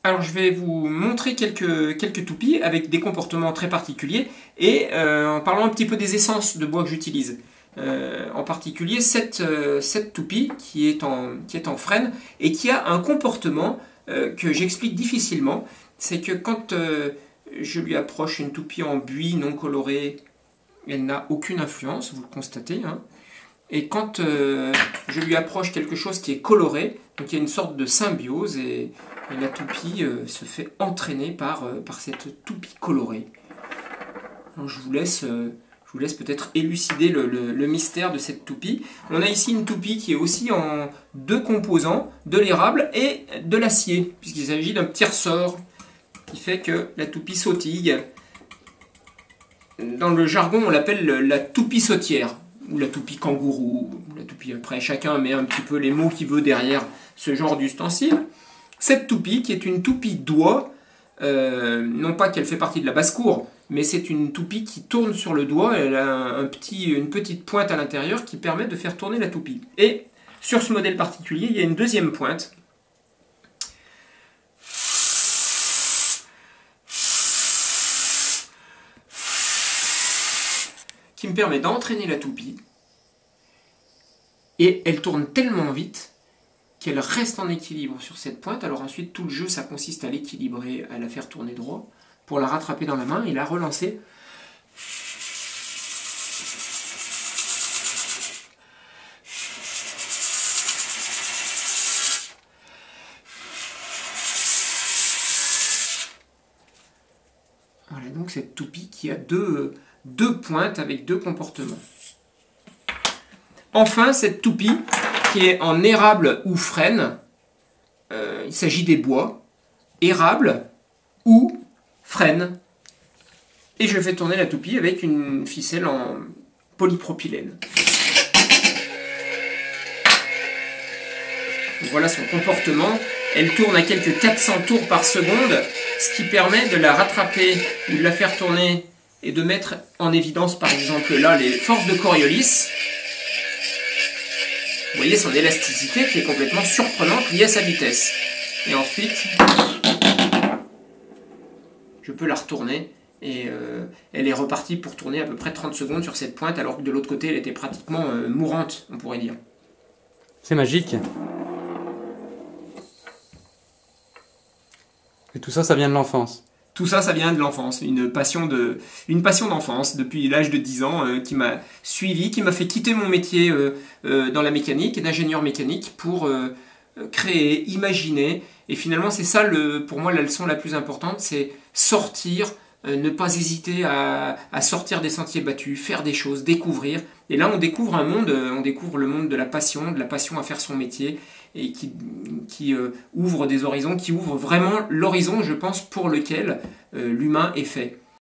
Alors je vais vous montrer quelques toupies avec des comportements très particuliers et en parlant un petit peu des essences de bois que j'utilise. En particulier cette toupie qui est en frêne et qui a un comportement que j'explique difficilement. C'est que quand je lui approche une toupie en buis non colorée, elle n'a aucune influence, vous le constatez, hein. Et quand je lui approche quelque chose qui est coloré, donc il y a une sorte de symbiose et la toupie se fait entraîner par cette toupie colorée. Alors je vous laisse peut-être élucider le mystère de cette toupie. On a ici une toupie qui est aussi en deux composants, de l'érable et de l'acier, puisqu'il s'agit d'un petit ressort qui fait que la toupie sautille. Dans le jargon, on l'appelle la toupie sautière, ou la toupie kangourou, la toupie, après chacun met un petit peu les mots qu'il veut derrière ce genre d'ustensile. Cette toupie, qui est une toupie doigt, non pas qu'elle fait partie de la basse-cour, mais c'est une toupie qui tourne sur le doigt, elle a une petite pointe à l'intérieur qui permet de faire tourner la toupie. Et sur ce modèle particulier, il y a une deuxième pointe, qui me permet d'entraîner la toupie, et elle tourne tellement vite qu'elle reste en équilibre sur cette pointe. Alors ensuite, tout le jeu, ça consiste à l'équilibrer, à la faire tourner droit, pour la rattraper dans la main et la relancer. Voilà donc cette toupie qui a deux pointes avec deux comportements. Enfin, cette toupie qui est en érable ou frêne, il s'agit des bois, érable ou frêne. Et je fais tourner la toupie avec une ficelle en polypropylène. Donc voilà son comportement. Elle tourne à quelques 400 tours par seconde, ce qui permet de la rattraper ou de la faire tourner et de mettre en évidence par exemple là les forces de Coriolis. Vous voyez son élasticité qui est complètement surprenante liée à sa vitesse. Et ensuite, je peux la retourner et elle est repartie pour tourner à peu près 30 secondes sur cette pointe alors que de l'autre côté elle était pratiquement mourante, on pourrait dire. C'est magique. Et tout ça, ça vient de l'enfance. Tout ça, ça vient de l'enfance, une passion d'enfance depuis l'âge de 10 ans qui m'a suivi, qui m'a fait quitter mon métier dans la mécanique et d'ingénieur mécanique pour créer, imaginer. Et finalement, c'est ça pour moi la leçon la plus importante, c'est sortir, ne pas hésiter à sortir des sentiers battus, faire des choses, découvrir. Et là, on découvre un monde, on découvre le monde de la passion à faire son métier, et qui ouvre des horizons, qui ouvre vraiment l'horizon, je pense, pour lequel l'humain est fait.